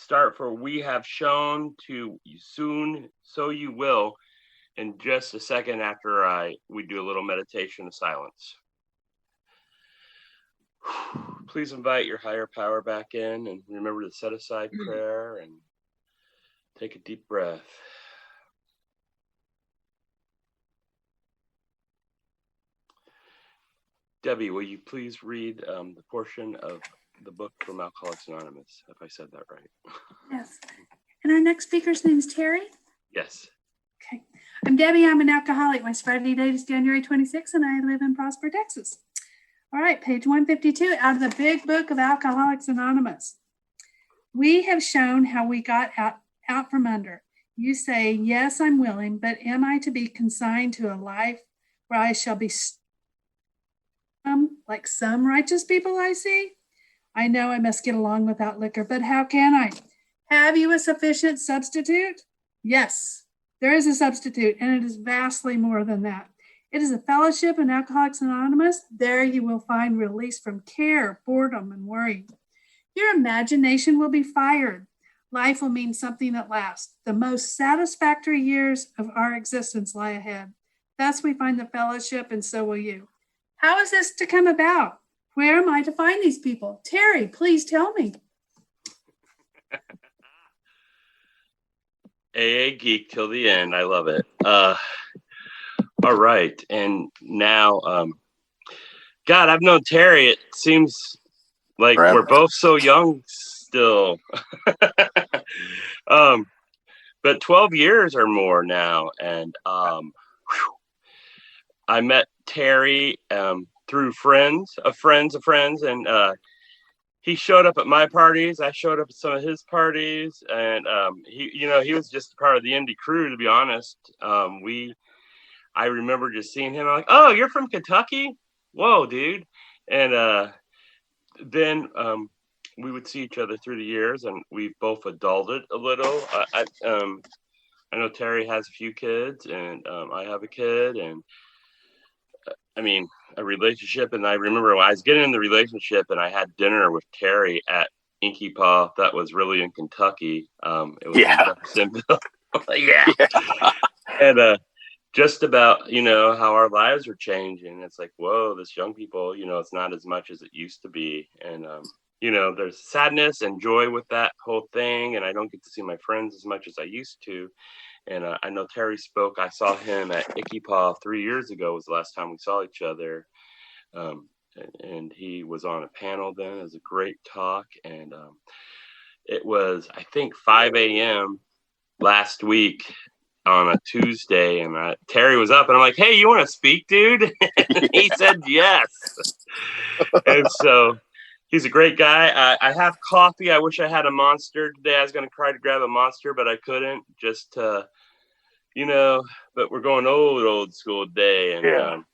start for we have shown to you soon, so you will, in just a second after we do a little meditation of silence. Please invite your higher power back in and remember to set aside prayer and take a deep breath. Debbie, will you please read the portion of the book from Alcoholics Anonymous, if I said that right? Yes. And our next speaker's name is Terry? Yes. Okay. I'm Debbie. I'm an alcoholic. My sobriety date is January 26th, and I live in Prosper, Texas. All right, page 152 out of the big book of Alcoholics Anonymous. We have shown how we got out from under. You say, yes, I'm willing, but am I to be consigned to a life where I shall be like some righteous people I see? I know I must get along without liquor, but how can I? Have you a sufficient substitute? Yes, there is a substitute, and it is vastly more than that. It is a fellowship in Alcoholics Anonymous. There you will find release from care, boredom, and worry. Your imagination will be fired. Life will mean something that lasts. The most satisfactory years of our existence lie ahead. Thus we find the fellowship, and so will you. How is this to come about? Where am I to find these people? Terry, please tell me. AA geek till the end. I love it. All right. And now, God, I've known Terry. It seems like we're both so young still. But 12 years or more now. And I met Terry through friends of friends. And he showed up at my parties. I showed up at some of his parties. And he was just part of the indie crew, to be honest. I remember just seeing him. I'm like, oh, you're from Kentucky? Whoa, dude. And then we would see each other through the years, and we've both adulted a little. I know Terry has a few kids, and I have a kid, and a relationship. And I remember when I was getting in the relationship, and I had dinner with Terry at Inky Paw. That was really in Kentucky. It was in Jeffersonville. Yeah. And just about, how our lives are changing. It's like, whoa, this young people, it's not as much as it used to be. And, there's sadness and joy with that whole thing. And I don't get to see my friends as much as I used to. And I know Terry spoke. I saw him at Icky Paw 3 years ago was the last time we saw each other. And he was on a panel then. It was a great talk. And it was, I think, 5 a.m. last week on a Tuesday, and Terry was up, and I'm like, hey, you want to speak, dude? And he said yes. And so he's a great guy. I have coffee. I wish I had a Monster today. I was going to try to grab a Monster, but I couldn't, just to, but we're going old school today. And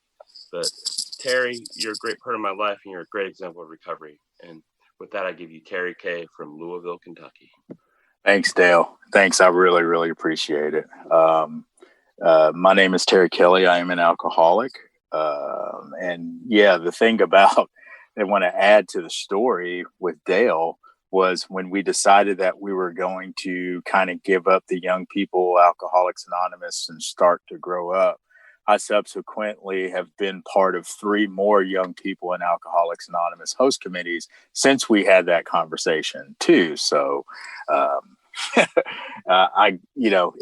but Terry, you're a great part of my life, and you're a great example of recovery. And with that, I give you Terry K. from Louisville, Kentucky. Thanks, Dale. Thanks. I really, really appreciate it. My name is Terry Kelly. I am an alcoholic. The thing about I want to add to the story with Dale was when we decided that we were going to kind of give up the young people, Alcoholics Anonymous, and start to grow up. I subsequently have been part of 3 more young people in Alcoholics Anonymous host committees since we had that conversation too. So,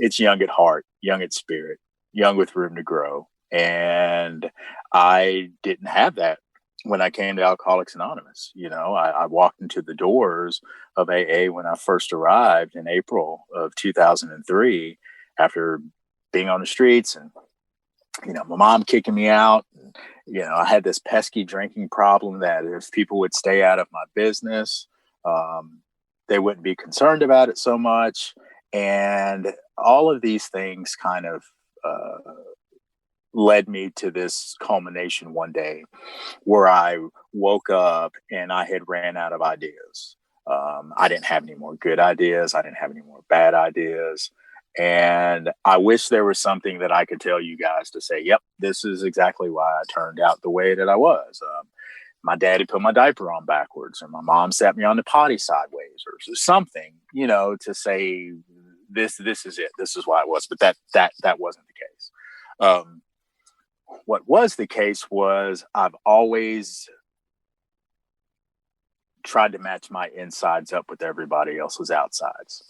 it's young at heart, young at spirit, young with room to grow. And I didn't have that when I came to Alcoholics Anonymous. I walked into the doors of AA when I first arrived in April of 2003 after being on the streets and, my mom kicking me out. And, I had this pesky drinking problem that if people would stay out of my business, they wouldn't be concerned about it so much. And all of these things kind of led me to this culmination one day where I woke up and I had ran out of ideas. I didn't have any more good ideas. I didn't have any more bad ideas. And I wish there was something that I could tell you guys to say, yep, this is exactly why I turned out the way that I was. my daddy put my diaper on backwards, or my mom sat me on the potty sideways, or something, to say this is it. This is why it was. But that wasn't the case. What was the case was I've always tried to match my insides up with everybody else's outsides.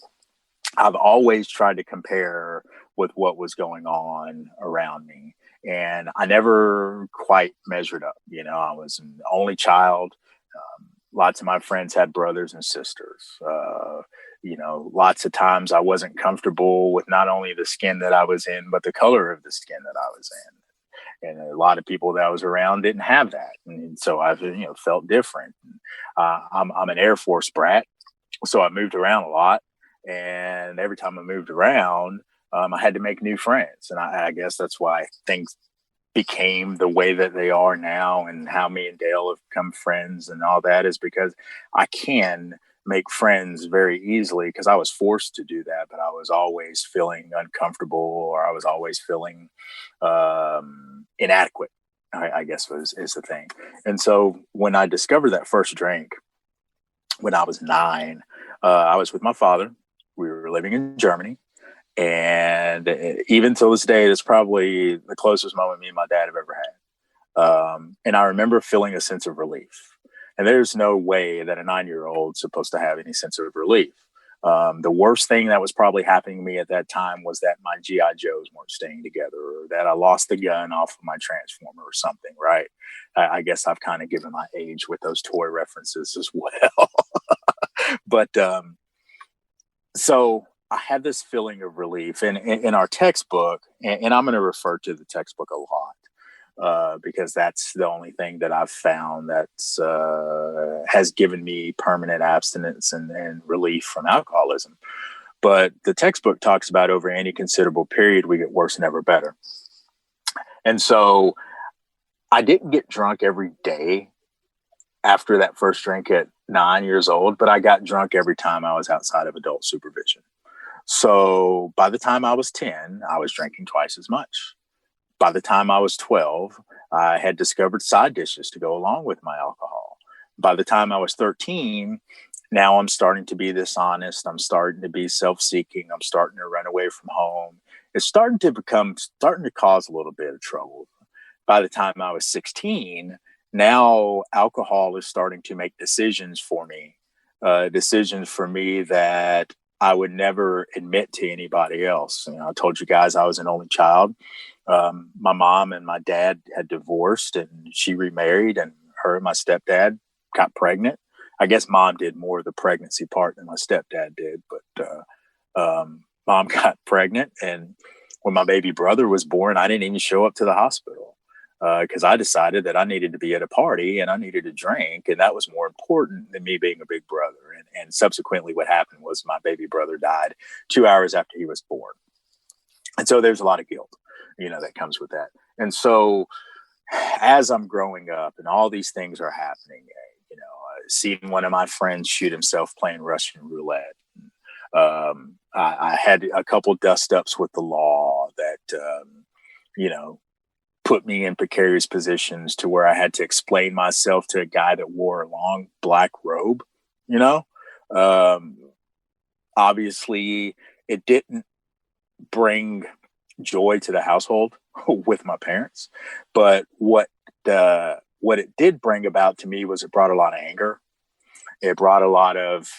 I've always tried to compare with what was going on around me. And I never quite measured up. I was an only child. Lots of my friends had brothers and sisters. Lots of times I wasn't comfortable with not only the skin that I was in, but the color of the skin that I was in. And a lot of people that I was around didn't have that. And so I've, felt different. I'm an Air Force brat. So I moved around a lot. And every time I moved around, I had to make new friends. And I guess that's why things became the way that they are now, and how me and Dale have become friends and all that, is because I can make friends very easily because I was forced to do that. But I was always feeling uncomfortable, or I was always feeling inadequate, I guess is the thing. And so when I discovered that first drink when I was 9, I was with my father. We were living in Germany. And even till this day, it's probably the closest moment me and my dad have ever had. And I remember feeling a sense of relief. And there's no way that a 9-year-old is supposed to have any sense of relief. The worst thing that was probably happening to me at that time was that my G.I. Joes weren't staying together, or that I lost the gun off of my Transformer or something, right? I guess I've kind of given my age with those toy references as well. But so I had this feeling of relief. And in our textbook, and I'm going to refer to the textbook a lot, because that's the only thing that I've found that's has given me permanent abstinence and relief from alcoholism. But the textbook talks about over any considerable period, we get worse, never better. And so I didn't get drunk every day after that first drink at 9 years old, but I got drunk every time I was outside of adult supervision. So by the time I was 10, I was drinking twice as much. By the time I was 12, I had discovered side dishes to go along with my alcohol. By the time I was 13, now I'm starting to be dishonest. I'm starting to be self-seeking. I'm starting to run away from home. It's starting to cause a little bit of trouble. By the time I was 16, now alcohol is starting to make decisions for me that I would never admit to anybody else. I told you guys I was an only child. My mom and my dad had divorced, and she remarried, and her and my stepdad got pregnant. I guess mom did more of the pregnancy part than my stepdad did, but mom got pregnant. And when my baby brother was born, I didn't even show up to the hospital because I decided that I needed to be at a party and I needed to drink. And that was more important than me being a big brother. And subsequently what happened was my baby brother died 2 hours after he was born. And so there's a lot of guilt, that comes with that. And so as I'm growing up and all these things are happening, seeing one of my friends shoot himself playing Russian roulette. I had a couple dust ups with the law that, put me in precarious positions to where I had to explain myself to a guy that wore a long black robe, obviously it didn't bring joy to the household with my parents, but what it did bring about to me was it brought a lot of anger. It brought a lot of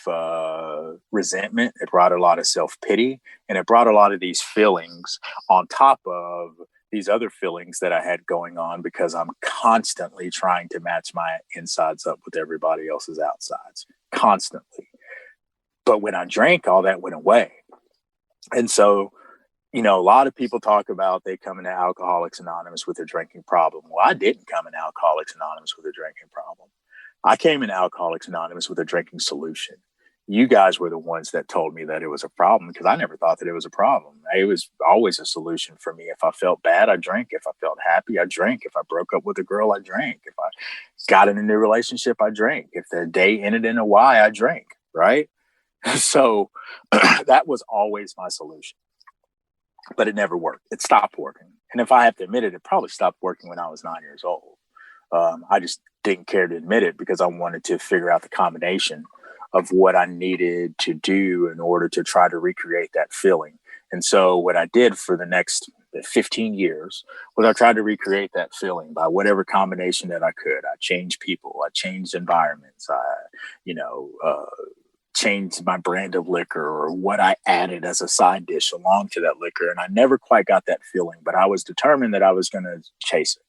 resentment. It brought a lot of self-pity, and it brought a lot of these feelings on top of these other feelings that I had going on because I'm constantly trying to match my insides up with everybody else's outsides, constantly. But when I drank, all that went away. And so, a lot of people talk about they come into Alcoholics Anonymous with a drinking problem. Well, I didn't come in Alcoholics Anonymous with a drinking problem. I came in Alcoholics Anonymous with a drinking solution. You guys were the ones that told me that it was a problem because I never thought that it was a problem. It was always a solution for me. If I felt bad, I drank. If I felt happy, I drank. If I broke up with a girl, I drank. If I got in a new relationship, I drank. If the day ended in a Y, I drank, right? So that was always my solution. But it never worked. It stopped working. And if I have to admit it, it probably stopped working when I was 9 years old. I just didn't care to admit it because I wanted to figure out the combination of what I needed to do in order to try to recreate that feeling. And so what I did for the next 15 years was I tried to recreate that feeling by whatever combination that I could. I changed people, I changed environments, I, changed my brand of liquor or what I added as a side dish along to that liquor. And I never quite got that feeling, but I was determined that I was going to chase it.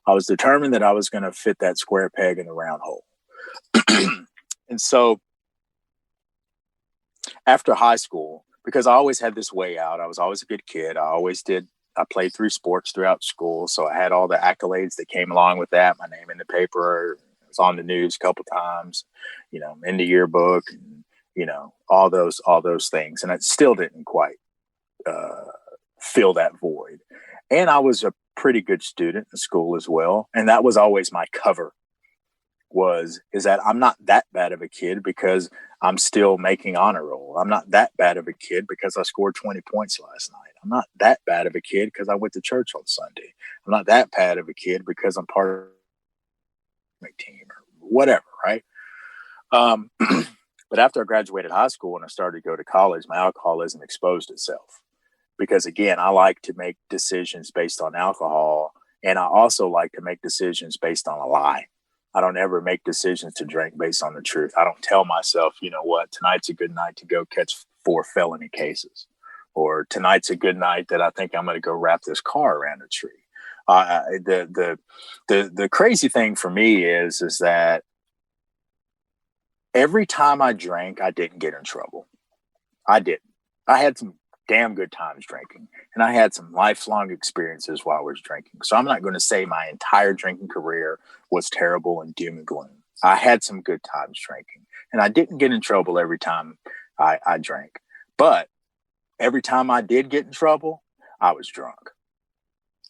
I was determined that I was going to fit that square peg in the round hole. And so after high school, because I always had this way out, I was always a good kid. I played 3 sports throughout school. So I had all the accolades that came along with that. My name in the paper, it was on the news a couple times, in the yearbook, and, all those things. And it still didn't quite fill that void. And I was a pretty good student in school as well. And that was always my cover, is that I'm not that bad of a kid because I'm still making honor roll. I'm not that bad of a kid because I scored 20 points last night. I'm not that bad of a kid because I went to church on Sunday. I'm not that bad of a kid because I'm part of my team or whatever, right? But after I graduated high school and I started to go to college, my alcoholism exposed itself. Because again, I like to make decisions based on alcohol. And I also like to make decisions based on a lie. I don't ever make decisions to drink based on the truth. I don't tell myself, tonight's a good night to go catch 4 felony cases. Or tonight's a good night that I think I'm going to go wrap this car around a tree. The crazy thing for me is that every time I drank, I didn't get in trouble. I didn't. I had some damn good times drinking, and I had some lifelong experiences while I was drinking. So I'm not going to say my entire drinking career was terrible and doom and gloom. I had some good times drinking, and I didn't get in trouble every time I drank. But every time I did get in trouble, I was drunk.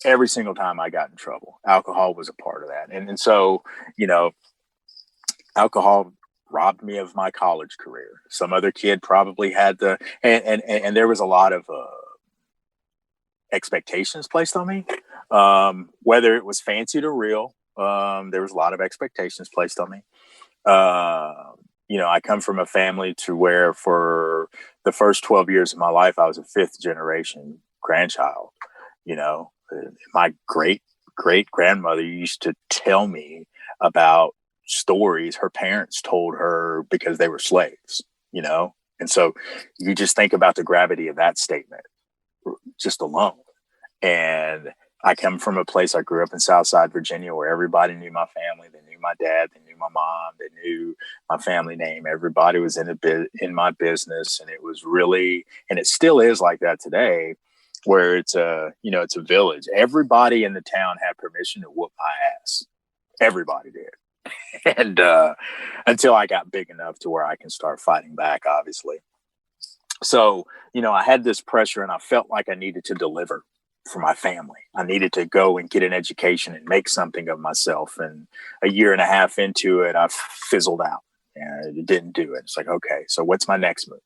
Every single time I got in trouble, alcohol was a part of that. And so, alcohol robbed me of my college career. Some other kid probably had and there was a lot of expectations placed on me, whether it was fancied or real. There was a lot of expectations placed on me. I come from a family to where for the first 12 years of my life, I was a 5th generation grandchild. My great grandmother used to tell me about stories her parents told her because they were slaves, and so you just think about the gravity of that statement just alone. And I come from a place, I grew up in Southside Virginia, where everybody knew my family. They knew my dad, they knew my mom, they knew my family name. Everybody was in my business, and it was really, and it still is like that today, where it's a village. Everybody in the town had permission to whoop my ass. Everybody did. And until I got big enough to where I can start fighting back, obviously. So, I had this pressure, and I felt like I needed to deliver for my family. I needed to go and get an education and make something of myself. And a year and a half into it, I fizzled out and it didn't do it. It's like, okay, so what's my next move?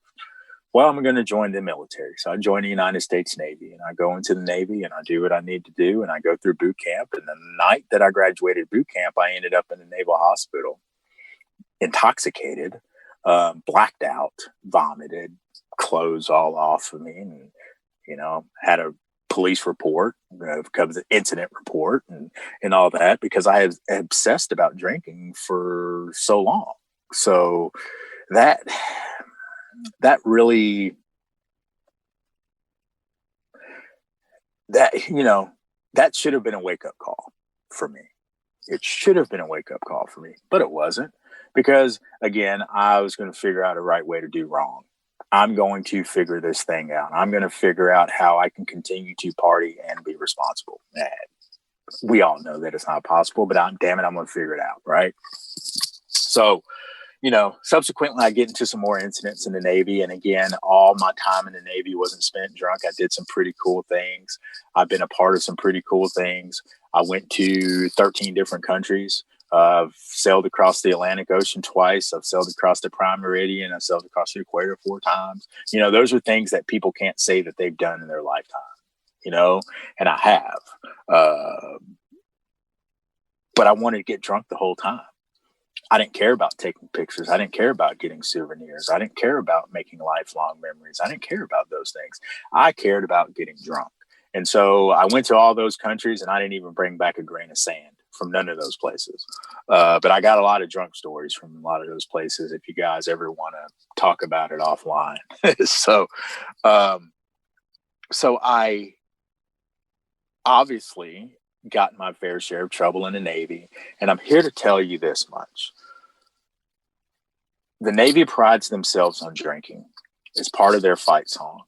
Well, I'm going to join the military. So I joined the United States Navy, and I go into the Navy and I do what I need to do. And I go through boot camp. And the night that I graduated boot camp, I ended up in the Naval Hospital, intoxicated, blacked out, vomited, clothes all off of me. And, had a police report, comes an incident report and all that, because I had obsessed about drinking for so long. So that really, that should have been a wake-up call for me. It should have been a wake-up call for me, but it wasn't, because again, I was going to figure out a right way to do wrong. I'm going to figure this thing out. I'm going to figure out how I can continue to party and be responsible. And we all know that it's not possible, but damn it, I'm going to figure it out. Right. So, subsequently I get into some more incidents in the Navy. And again, all my time in the Navy wasn't spent drunk. I did some pretty cool things. I've been a part of some pretty cool things. I went to 13 different countries. I've sailed across the Atlantic Ocean twice. I've sailed across the Prime Meridian. I've sailed across the equator 4 times. Those are things that people can't say that they've done in their lifetime, and I have. but I wanted to get drunk the whole time. I didn't care about taking pictures. I didn't care about getting souvenirs. I didn't care about making lifelong memories. I didn't care about those things. I cared about getting drunk. And so I went to all those countries, and I didn't even bring back a grain of sand from none of those places. But I got a lot of drunk stories from a lot of those places if you guys ever want to talk about it offline. So I obviously got my fair share of trouble in the Navy. And I'm here to tell you this much. The Navy prides themselves on drinking. It's part of their fight song.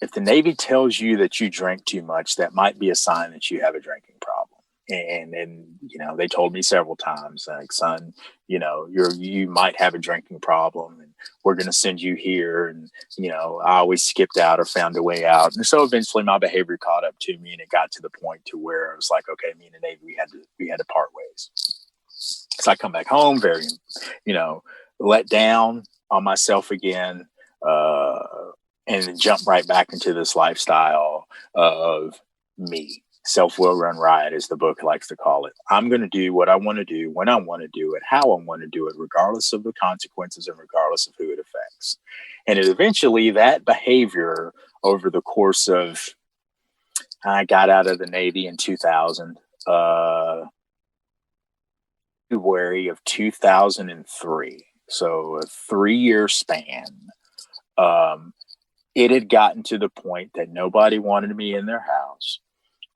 If the Navy tells you that you drink too much, that might be a sign that you have a drinking problem. And you know, they told me several times, like, son, you know, you might have a drinking problem, and we're going to send you here. And, you know, I always skipped out or found a way out. And so eventually my behavior caught up to me, and it got to the point to where I was like, okay, me and the Navy, we had to part ways. So I come back home very, you know, let down on myself again, and jump right back into this lifestyle of me. Self-will run riot, as the book likes to call it. I'm going to do what I want to do, when I want to do it, how I want to do it, regardless of the consequences and regardless of who it affects. And eventually that behavior over the course of, I got out of the Navy in 2000, February of 2003. So a 3-year span. It had gotten to the point that nobody wanted me in their house.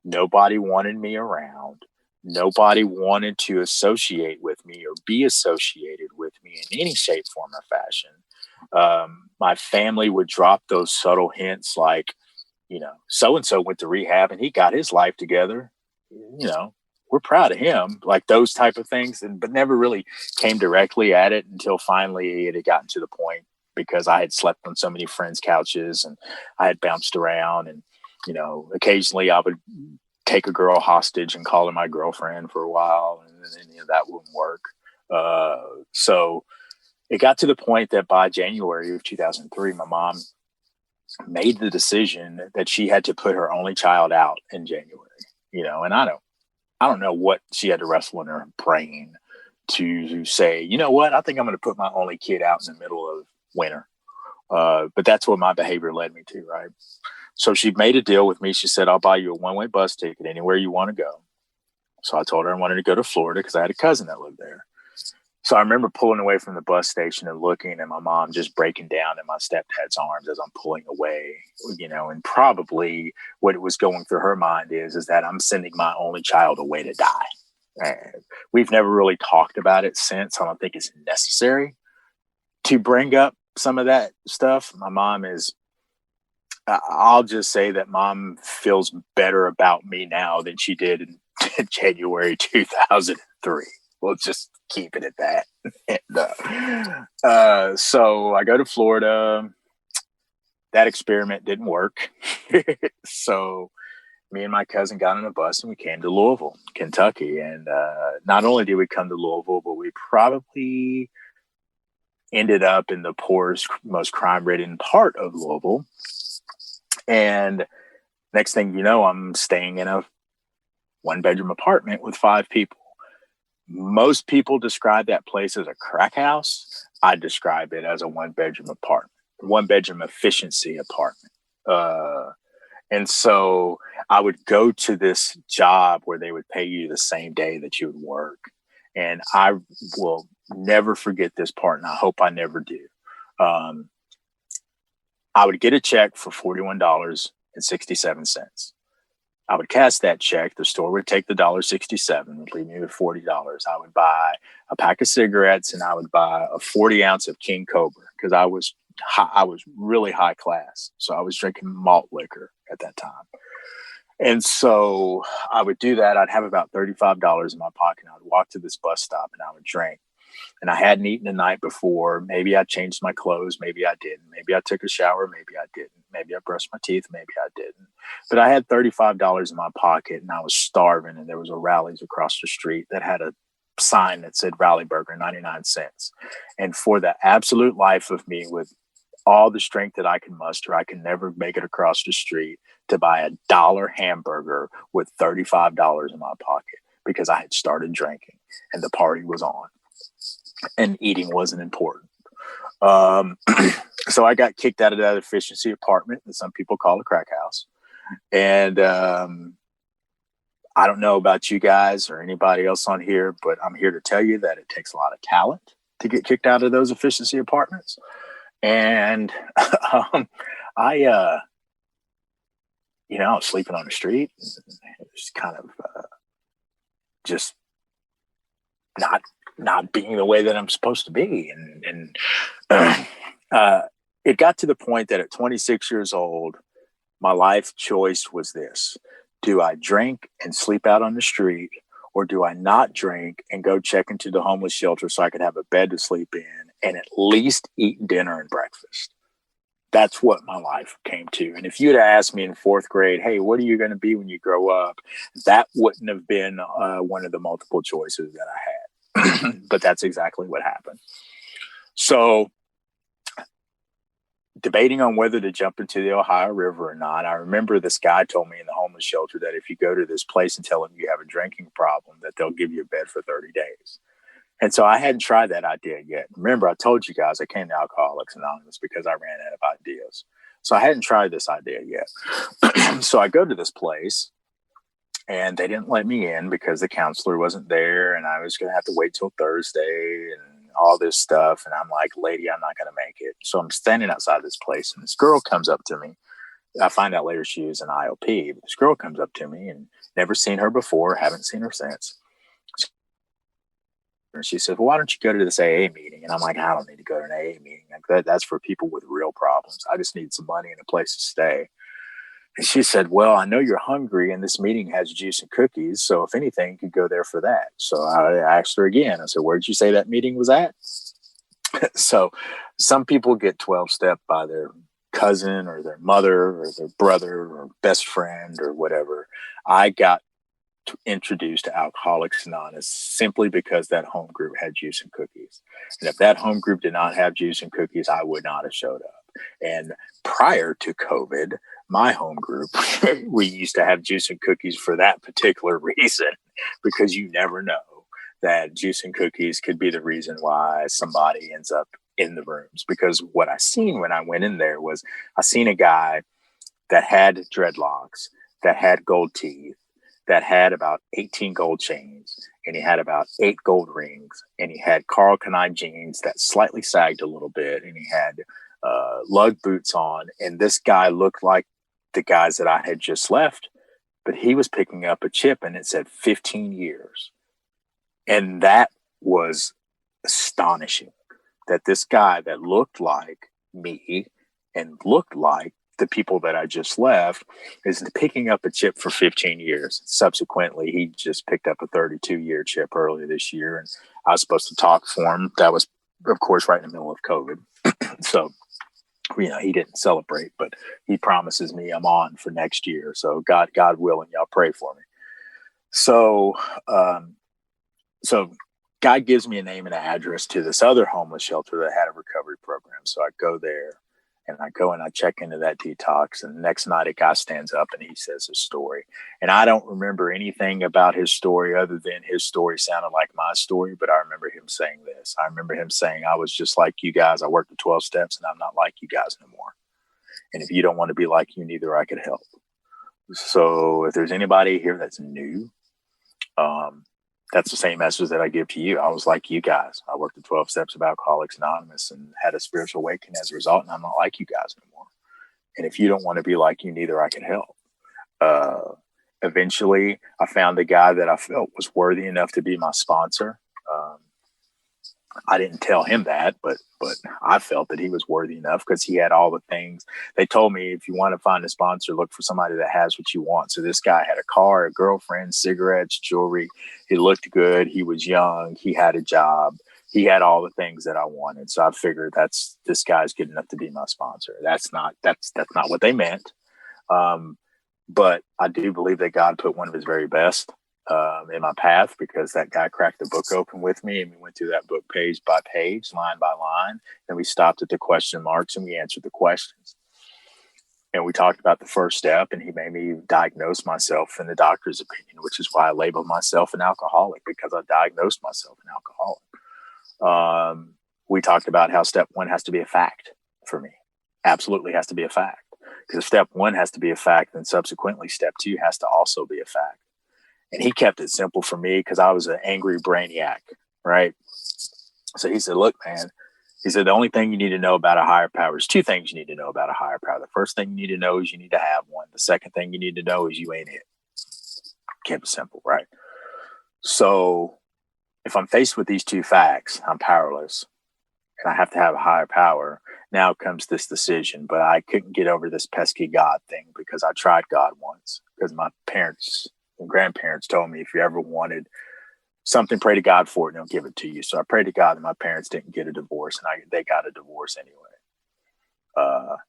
Nobody wanted me around. Nobody wanted to associate with me or be associated with me in any shape, form, or fashion. My family would drop those subtle hints like, you know, so-and-so went to rehab and he got his life together. You know, we're proud of him, like those type of things, but never really came directly at it until finally it had gotten to the point, because I had slept on so many friends' couches and I had bounced around, and, you know, occasionally I would take a girl hostage and call her my girlfriend for a while, and then, you know, that wouldn't work. So it got to the point that by January of 2003, my mom made the decision that she had to put her only child out in January, you know, and I don't know what she had to wrestle in her brain to say, you know what, I think I'm going to put my only kid out in the middle of winter. But that's what my behavior led me to, right? So she made a deal with me. She said, I'll buy you a one-way bus ticket anywhere you want to go. So I told her I wanted to go to Florida because I had a cousin that lived there. So I remember pulling away from the bus station and looking, and my mom just breaking down in my stepdad's arms as I'm pulling away, you know, and probably what was going through her mind is that I'm sending my only child away to die. And we've never really talked about it since. I don't think it's necessary to bring up some of that stuff. My mom is, I'll just say that mom feels better about me now than she did in January 2003. We'll just keep it at that. And, so I go to Florida. That experiment didn't work. So me and my cousin got on a bus and we came to Louisville, Kentucky. And not only did we come to Louisville, but we probably ended up in the poorest, most crime-ridden part of Louisville. And next thing you know, I'm staying in a one-bedroom apartment with 5 people. Most people describe that place as a crack house. I describe it as a one-bedroom apartment, one-bedroom efficiency apartment. And so I would go to this job where they would pay you the same day that you would work. And I will never forget this part, and I hope I never do. I would get a check for $41.67. I would cash that check. The store would take the $1.67 and leave me with $40. I would buy a pack of cigarettes and I would buy a 40 ounce of King Cobra because I was really high class. So I was drinking malt liquor at that time. And so I would do that. I'd have about $35 in my pocket. I would walk to this bus stop and I would drink. And I hadn't eaten the night before. Maybe I changed my clothes. Maybe I didn't. Maybe I took a shower. Maybe I didn't. Maybe I brushed my teeth. Maybe I didn't. But I had $35 in my pocket and I was starving. And there was a Rally's across the street that had a sign that said Rally Burger, 99 cents. And for the absolute life of me, with all the strength that I can muster, I can never make it across the street to buy $1 hamburger with $35 in my pocket. because I had started drinking and the party was on and eating wasn't important. So I got kicked out of that efficiency apartment that some people call a crack house. And I don't know about you guys or anybody else on here, but I'm here to tell you that it takes a lot of talent to get kicked out of those efficiency apartments. And I was sleeping on the street. It was kind of just not being the way that I'm supposed to be. And it got to the point that at 26 years old, my life choice was this. Do I drink and sleep out on the street, or do I not drink and go check into the homeless shelter so I could have a bed to sleep in and at least eat dinner and breakfast? That's what my life came to. And if you'd asked me in fourth grade, hey, what are you going to be when you grow up? That wouldn't have been one of the multiple choices that I had. But that's exactly what happened. So debating on whether to jump into the Ohio River or not, I remember this guy told me in the homeless shelter that if you go to this place and tell them you have a drinking problem, that they'll give you a bed for 30 days. And so I hadn't tried that idea yet. Remember, I told you guys I came to Alcoholics Anonymous because I ran out of ideas. So I hadn't tried this idea yet. So I go to this place and they didn't let me in because the counselor wasn't there and I was going to have to wait till Thursday and all this stuff. And I'm like, lady, I'm not going to make it. So I'm standing outside this place and this girl comes up to me. I find out later she was an IOP. But this girl comes up to me and never seen her before, haven't seen her since. And she said, well, why don't you go to this AA meeting? And I'm like, I don't need to go to an AA meeting. Like that's for people with real problems. I just need some money and a place to stay. And she said, well, I know you're hungry and this meeting has juice and cookies. So if anything, you could go there for that. So I asked her again. I said, where'd you say that meeting was at? So some people get 12-step by their cousin or their mother or their brother or best friend or whatever. I got introduced to Alcoholics Anonymous simply because that home group had juice and cookies. And if that home group did not have juice and cookies, I would not have showed up. And prior to COVID, my home group, we used to have juice and cookies for that particular reason, because you never know that juice and cookies could be the reason why somebody ends up in the rooms. Because what I seen when I went in there was I seen a guy that had dreadlocks, that had gold teeth, that had about 18 gold chains, and he had about 8 gold rings, and he had Carl Kanai jeans that slightly sagged a little bit, and he had lug boots on. And this guy looked like the guys that I had just left, but he was picking up a chip and it said 15 years. And that was astonishing, that this guy that looked like me and looked like the people that I just left is picking up a chip for 15 years. Subsequently, he just picked up a 32-year chip earlier this year. And I was supposed to talk for him. That was, of course, right in the middle of COVID. So, he didn't celebrate, but he promises me I'm on for next year. So God willing, y'all pray for me. So, so God gives me a name and an address to this other homeless shelter that had a recovery program. So I go there. And I go and I check into that detox. And the next night, a guy stands up and he says his story. And I don't remember anything about his story other than his story sounded like my story. But I remember him saying this. I remember him saying, I was just like you guys. I worked the 12 steps and I'm not like you guys no more. And if you don't want to be like you, neither I could help. So if there's anybody here that's new, that's the same message that I give to you. I was like you guys. I worked the 12 steps of Alcoholics Anonymous and had a spiritual awakening as a result. And I'm not like you guys anymore. And if you don't want to be like you, neither I can help. Eventually, I found a guy that I felt was worthy enough to be my sponsor. I didn't tell him that, but I felt that he was worthy enough because he had all the things. They told me, if you want to find a sponsor, look for somebody that has what you want. So this guy had a car, a girlfriend, cigarettes, jewelry. He looked good. He was young. He had a job. He had all the things that I wanted. So I figured this guy's good enough to be my sponsor. That's not what they meant. But I do believe that God put one of his very best in my path, because that guy cracked the book open with me and we went through that book page by page, line by line, and we stopped at the question marks and we answered the questions. And we talked about the first step, and he made me diagnose myself in the doctor's opinion, which is why I labeled myself an alcoholic, because I diagnosed myself an alcoholic. We talked about how step one has to be a fact for me. Absolutely has to be a fact. Because if step one has to be a fact, then subsequently step two has to also be a fact. And he kept it simple for me because I was an angry brainiac, right? So he said, look, man, he said, the only thing you need to know about a higher power is two things you need to know about a higher power. The first thing you need to know is you need to have one. The second thing you need to know is you ain't it. Kept it simple, right? So if I'm faced with these two facts, I'm powerless and I have to have a higher power. Now comes this decision, but I couldn't get over this pesky God thing because I tried God once because my parents and grandparents told me if you ever wanted something, pray to God for it and he'll give it to you. So I prayed to God that my parents didn't get a divorce, and they got a divorce anyway.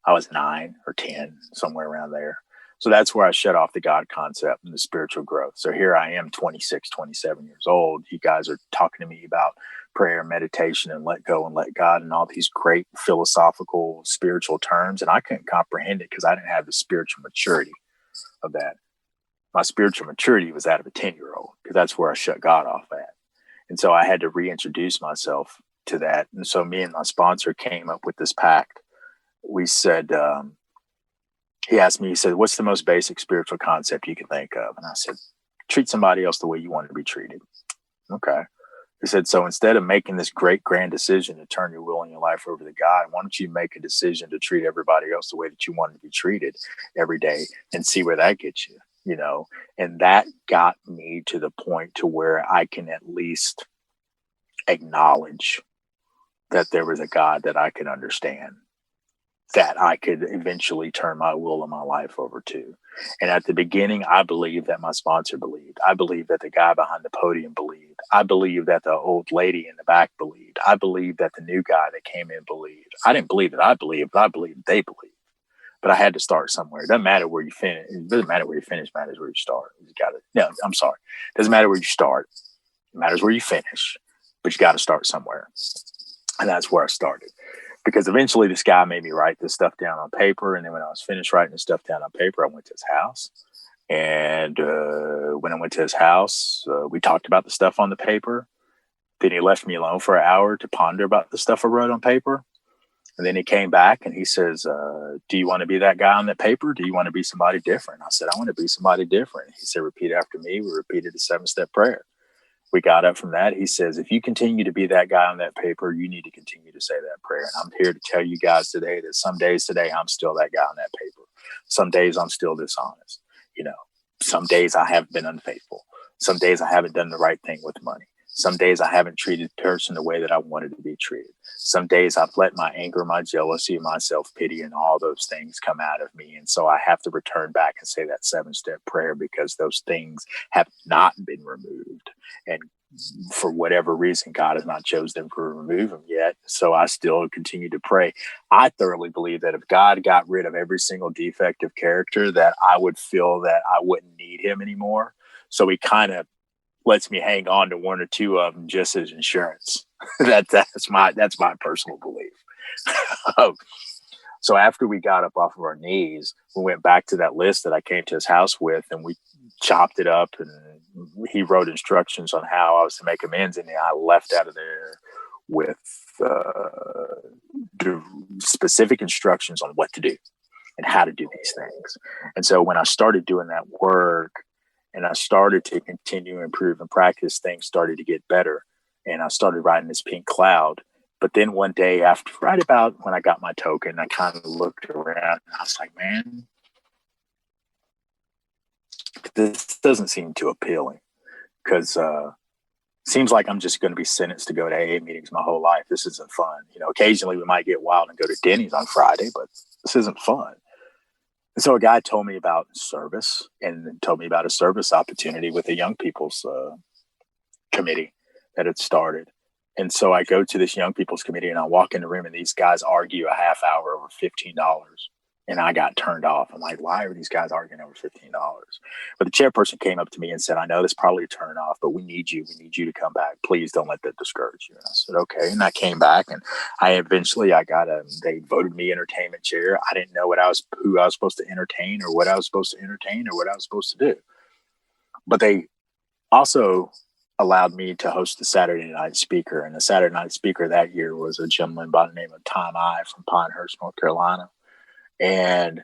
I was 9 or 10, somewhere around there. So that's where I shut off the God concept and the spiritual growth. So here I am, 26, 27 years old. You guys are talking to me about prayer, meditation, and let go and let God and all these great philosophical, spiritual terms. And I couldn't comprehend it because I didn't have the spiritual maturity of that. My spiritual maturity was that of a 10-year-old because that's where I shut God off at. And so I had to reintroduce myself to that. And so me and my sponsor came up with this pact. We said, he asked me, he said, what's the most basic spiritual concept you can think of? And I said, treat somebody else the way you want to be treated. Okay. He said, so instead of making this great grand decision to turn your will and your life over to God, why don't you make a decision to treat everybody else the way that you want to be treated every day and see where that gets you, you know? And that got me to the point to where I can at least acknowledge that there was a God that I could understand, that I could eventually turn my will and my life over to. And at the beginning, I believed that my sponsor believed. I believed that the guy behind the podium believed. I believed that the old lady in the back believed. I believed that the new guy that came in believed. I didn't believe that I believed, but I believed they believed. But I had to start somewhere. It doesn't matter where you finish. It doesn't matter where you finish. It matters where you start. You got to. No, I'm sorry. It doesn't matter where you start. It matters where you finish. But you got to start somewhere. And that's where I started. Because eventually this guy made me write this stuff down on paper. And then when I was finished writing this stuff down on paper, I went to his house. And when I went to his house, we talked about the stuff on the paper. Then he left me alone for an hour to ponder about the stuff I wrote on paper. And then he came back and he says, do you want to be that guy on that paper? Do you want to be somebody different? I said, I want to be somebody different. He said, repeat after me. We repeated the 7-step prayer. We got up from that. He says, if you continue to be that guy on that paper, you need to continue to say that prayer. And I'm here to tell you guys today that some days today, I'm still that guy on that paper. Some days I'm still dishonest. You know, some days I have been unfaithful. Some days I haven't done the right thing with money. Some days I haven't treated the person the way that I wanted to be treated. Some days I've let my anger, my jealousy, my self-pity, and all those things come out of me. And so I have to return back and say that 7-step prayer because those things have not been removed. And for whatever reason, God has not chosen to remove them yet. So I still continue to pray. I thoroughly believe that if God got rid of every single defective character, that I would feel that I wouldn't need him anymore. So he kind of lets me hang on to one or two of them just as insurance. That's my personal belief. So after we got up off of our knees, we went back to that list that I came to his house with, and we chopped it up, and he wrote instructions on how I was to make amends. And I left out of there with specific instructions on what to do and how to do these things. And so when I started doing that work and I started to continue to improve and practice, things started to get better. And I started writing this pink cloud. But then one day after, right about when I got my token, I kind of looked around and I was like, man, this doesn't seem too appealing because seems like I'm just going to be sentenced to go to AA meetings my whole life. This isn't fun. You know, occasionally we might get wild and go to Denny's on Friday, but this isn't fun. And so a guy told me about service and told me about a service opportunity with the young people's committee that had started. And so I go to this young people's committee and I walk in the room and these guys argue a half hour over $15. And I got turned off. I'm like, why are these guys arguing over $15? But the chairperson came up to me and said, I know this probably a turn off, but we need you. We need you to come back. Please don't let that discourage you. And I said, okay. And I came back, and they voted me entertainment chair. I didn't know who I was supposed to entertain, or what I was supposed to entertain, or what I was supposed to do. But they also allowed me to host the Saturday night speaker. And the Saturday night speaker that year was a gentleman by the name of Tom I from Pinehurst, North Carolina. And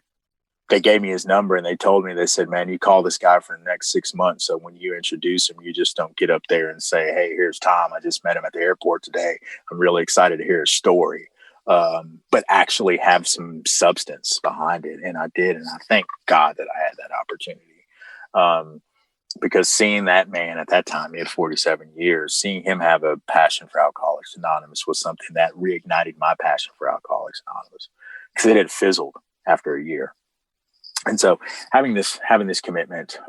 they gave me his number, and they told me, they said, man, you call this guy for the next 6 months. So when you introduce him, you just don't get up there and say, hey, here's Tom. I just met him at the airport today. I'm really excited to hear his story. But actually have some substance behind it. And I did. And I thank God that I had that opportunity. Because seeing that man at that time, he had 47 years, seeing him have a passion for Alcoholics Anonymous was something that reignited my passion for Alcoholics Anonymous, because it had fizzled after a year. And so having this commitment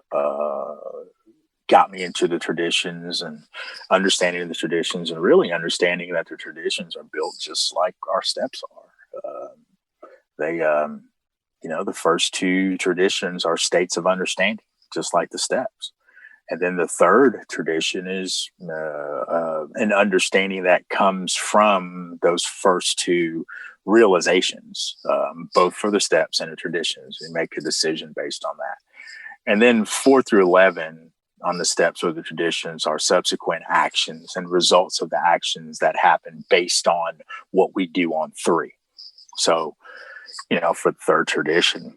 got me into the traditions, and understanding the traditions, and really understanding that the traditions are built just like our steps are. The first two traditions are states of understanding, just like the steps. And then the third tradition is an understanding that comes from those first two realizations, both for the steps and the traditions. We make a decision based on that. And then 4 through 11 on the steps or the traditions are subsequent actions and results of the actions that happen based on what we do on 3. So, for the third tradition,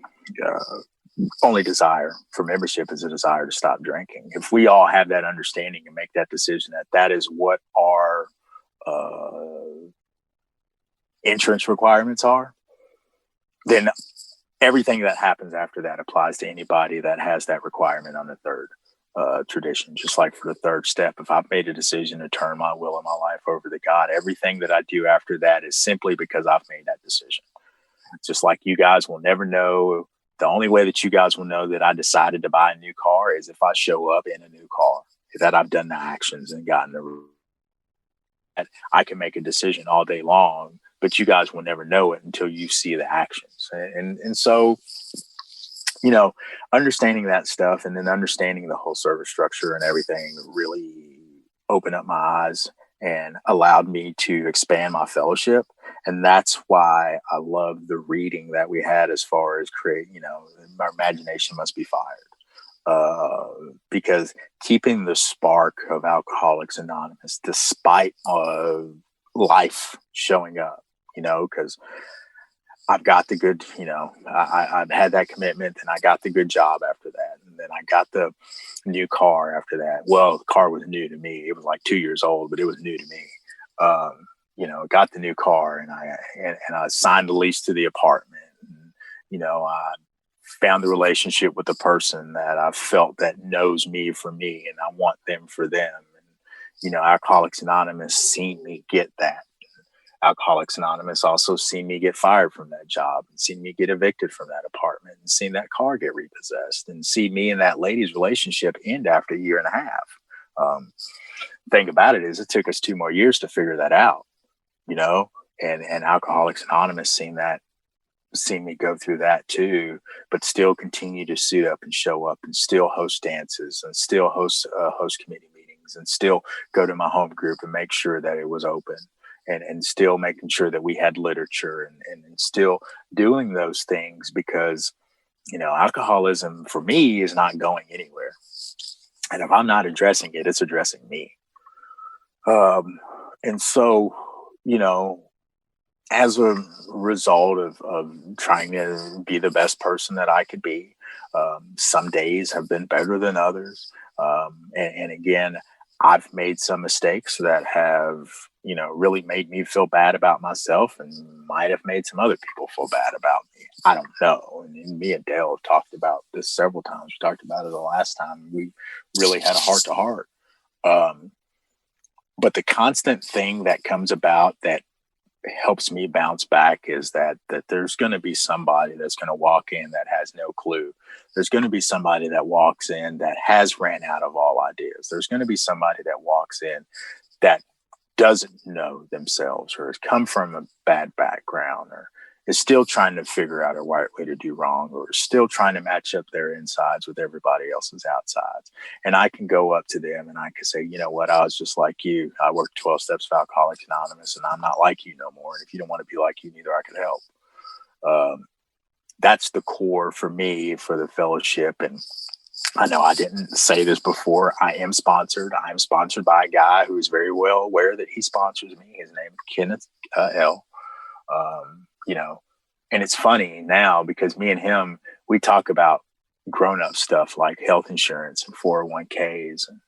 only desire for membership is a desire to stop drinking. If we all have that understanding and make that decision that is what our insurance requirements are, then everything that happens after that applies to anybody that has that requirement on the third tradition. Just like for the third step, if I've made a decision to turn my will and my life over to God, everything that I do after that is simply because I've made that decision. Just like you guys will never know. The only way that you guys will know that I decided to buy a new car is if I show up in a new car, that I've done the actions and gotten the. I can make a decision all day long, but you guys will never know it until you see the actions. And so, understanding that stuff, and then understanding the whole service structure and everything really opened up my eyes and allowed me to expand my fellowship. And that's why I love the reading that we had as far as our imagination must be fired. Because keeping the spark of Alcoholics Anonymous, despite life showing up, because I've got the good, I've had that commitment, and I got the good job after that. And then I got the new car after that. Well, the car was new to me. It was like 2 years old, but it was new to me. Got the new car, and I signed the lease to the apartment. And, I found the relationship with the person that I felt that knows me for me, and I want them for them. And, Alcoholics Anonymous seen me get that. Alcoholics Anonymous also seen me get fired from that job, and seen me get evicted from that apartment, and seen that car get repossessed, and see me and that lady's relationship end after a year and a half. Thing about it is, it took us 2 more years to figure that out, and Alcoholics Anonymous seen me go through that too, but still continue to suit up and show up, and still host dances, and still host committee meetings, and still go to my home group and make sure that it was open. And still making sure that we had literature, and still doing those things, because, alcoholism for me is not going anywhere. And if I'm not addressing it, it's addressing me. And so, as a result of trying to be the best person that I could be, some days have been better than others. And again, I've made some mistakes that have, really made me feel bad about myself, and might have made some other people feel bad about me. I don't know. And me and Dale have talked about this several times. We talked about it the last time we really had a heart to heart. But the constant thing that comes about that helps me bounce back is that there's going to be somebody that's going to walk in that has no clue. There's going to be somebody that walks in that has ran out of all ideas. There's going to be somebody that walks in that doesn't know themselves, or has come from a bad background, or is still trying to figure out a right way to do wrong, or still trying to match up their insides with everybody else's outsides. And I can go up to them and I can say, you know what, I was just like you. I worked 12 Steps of Alcoholics Anonymous, and I'm not like you no more. And if you don't want to be like you, neither I can help. That's the core for me for the fellowship. And I know I didn't say this before. I am sponsored. I am sponsored by a guy who is very well aware that he sponsors me. His name is Kenneth L. You know, and it's funny now because me and him, we talk about grown-up stuff like health insurance and 401ks and,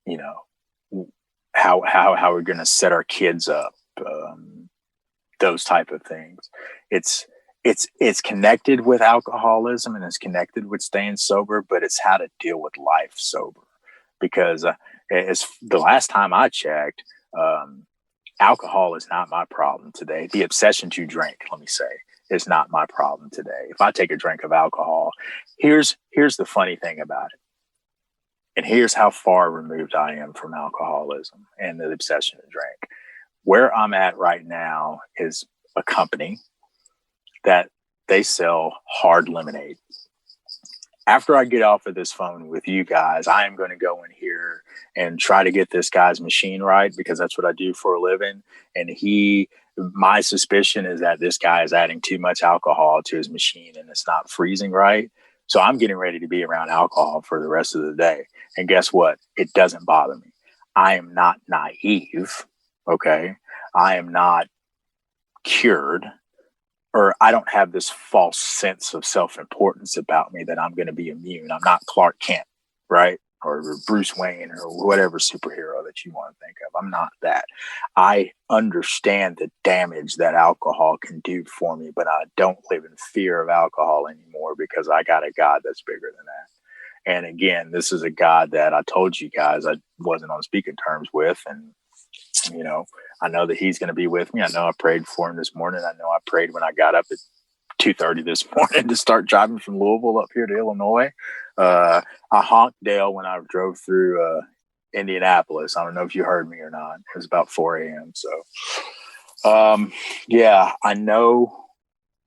you know, how we're going to set our kids up, those type of things. It's connected with alcoholism and it's connected with staying sober, but it's how to deal with life sober. Because as the last time I checked, alcohol is not my problem today. The obsession to drink, let me say, is not my problem today. If I take a drink of alcohol, here's the funny thing about it. And here's how far removed I am from alcoholism and the obsession to drink. Where I'm at right now is a company that they sell hard lemonade. After I get off of this phone with you guys, I am going to go in here and try to get this guy's machine right, because that's what I do for a living. And my suspicion is that this guy is adding too much alcohol to his machine and it's not freezing right. So I'm getting ready to be around alcohol for the rest of the day. And guess what? It doesn't bother me. I am not naive. Okay. I am not cured. Or I don't have this false sense of self-importance about me that I'm going to be immune. I'm not Clark Kent, right? Or Bruce Wayne or whatever superhero that you want to think of. I'm not that. I understand the damage that alcohol can do for me, but I don't live in fear of alcohol anymore because I got a God that's bigger than that. And again, this is a God that I told you guys I wasn't on speaking terms with. And, you know, I know that he's going to be with me. I know I prayed for him this morning. I know I prayed when I got up at 2:30 this morning to start driving from Louisville up here to Illinois. I honked Dale when I drove through Indianapolis. I don't know if you heard me or not. It was about 4 a.m. So, yeah, I know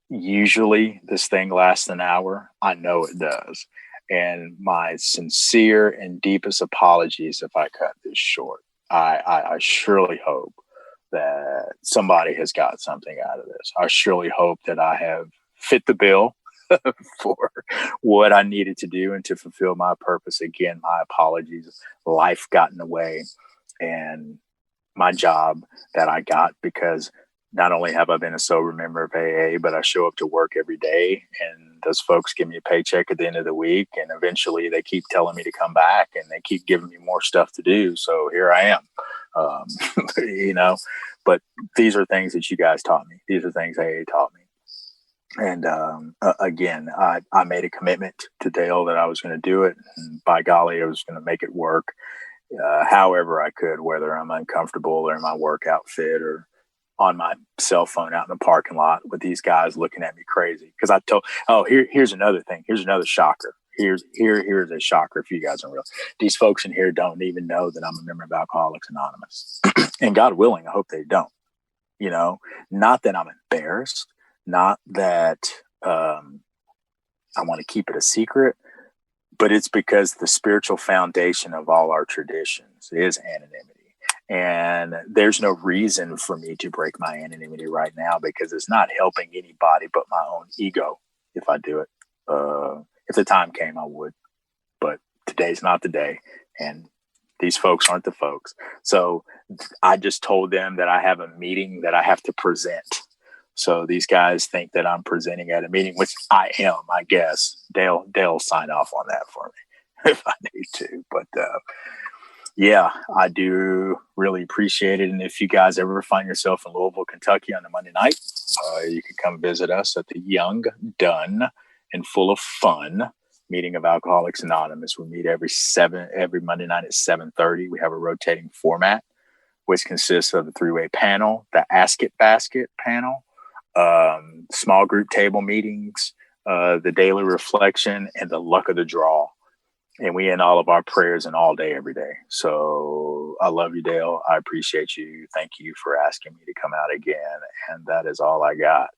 usually this thing lasts an hour. I know it does. And my sincere and deepest apologies if I cut this short. I surely hope that somebody has got something out of this. I surely hope that I have fit the bill for what I needed to do and to fulfill my purpose. Again, my apologies. Life got in the way, and my job that I got, because not only have I been a sober member of AA, but I show up to work every day, and those folks give me a paycheck at the end of the week. And eventually they keep telling me to come back and they keep giving me more stuff to do. So here I am, you know, but these are things that you guys taught me. These are things AA taught me. And again, I made a commitment to Dale that I was going to do it. And by golly, I was going to make it work however I could, whether I'm uncomfortable or in my work outfit or on my cell phone out in the parking lot with these guys looking at me crazy. Because I told, here's another thing. Here's another shocker. Here's a shocker if you guys don't realize. These folks in here don't even know that I'm a member of Alcoholics Anonymous. And God willing, I hope they don't. You know, not that I'm embarrassed, not that I want to keep it a secret, but it's because the spiritual foundation of all our traditions is anonymity. And there's no reason for me to break my anonymity right now, because it's not helping anybody but my own ego if I do it. If the time came, I would. But today's not the day. And these folks aren't the folks. So I just told them that I have a meeting that I have to present. So these guys think that I'm presenting at a meeting, which I am, I guess. They'll sign off on that for me if I need to. But yeah, I do really appreciate it. And if you guys ever find yourself in Louisville, Kentucky on a Monday night, you can come visit us at the Young, Done, and Full of Fun meeting of Alcoholics Anonymous. We meet every Monday night at 7:30. We have a rotating format, which consists of the three-way panel, the Ask It Basket panel, small group table meetings, the daily reflection, and the luck of the draw. And we end all of our prayers and all day, every day. So So I love you, Dale. I appreciate you. Thank you for asking me to come out again. And that is all I got.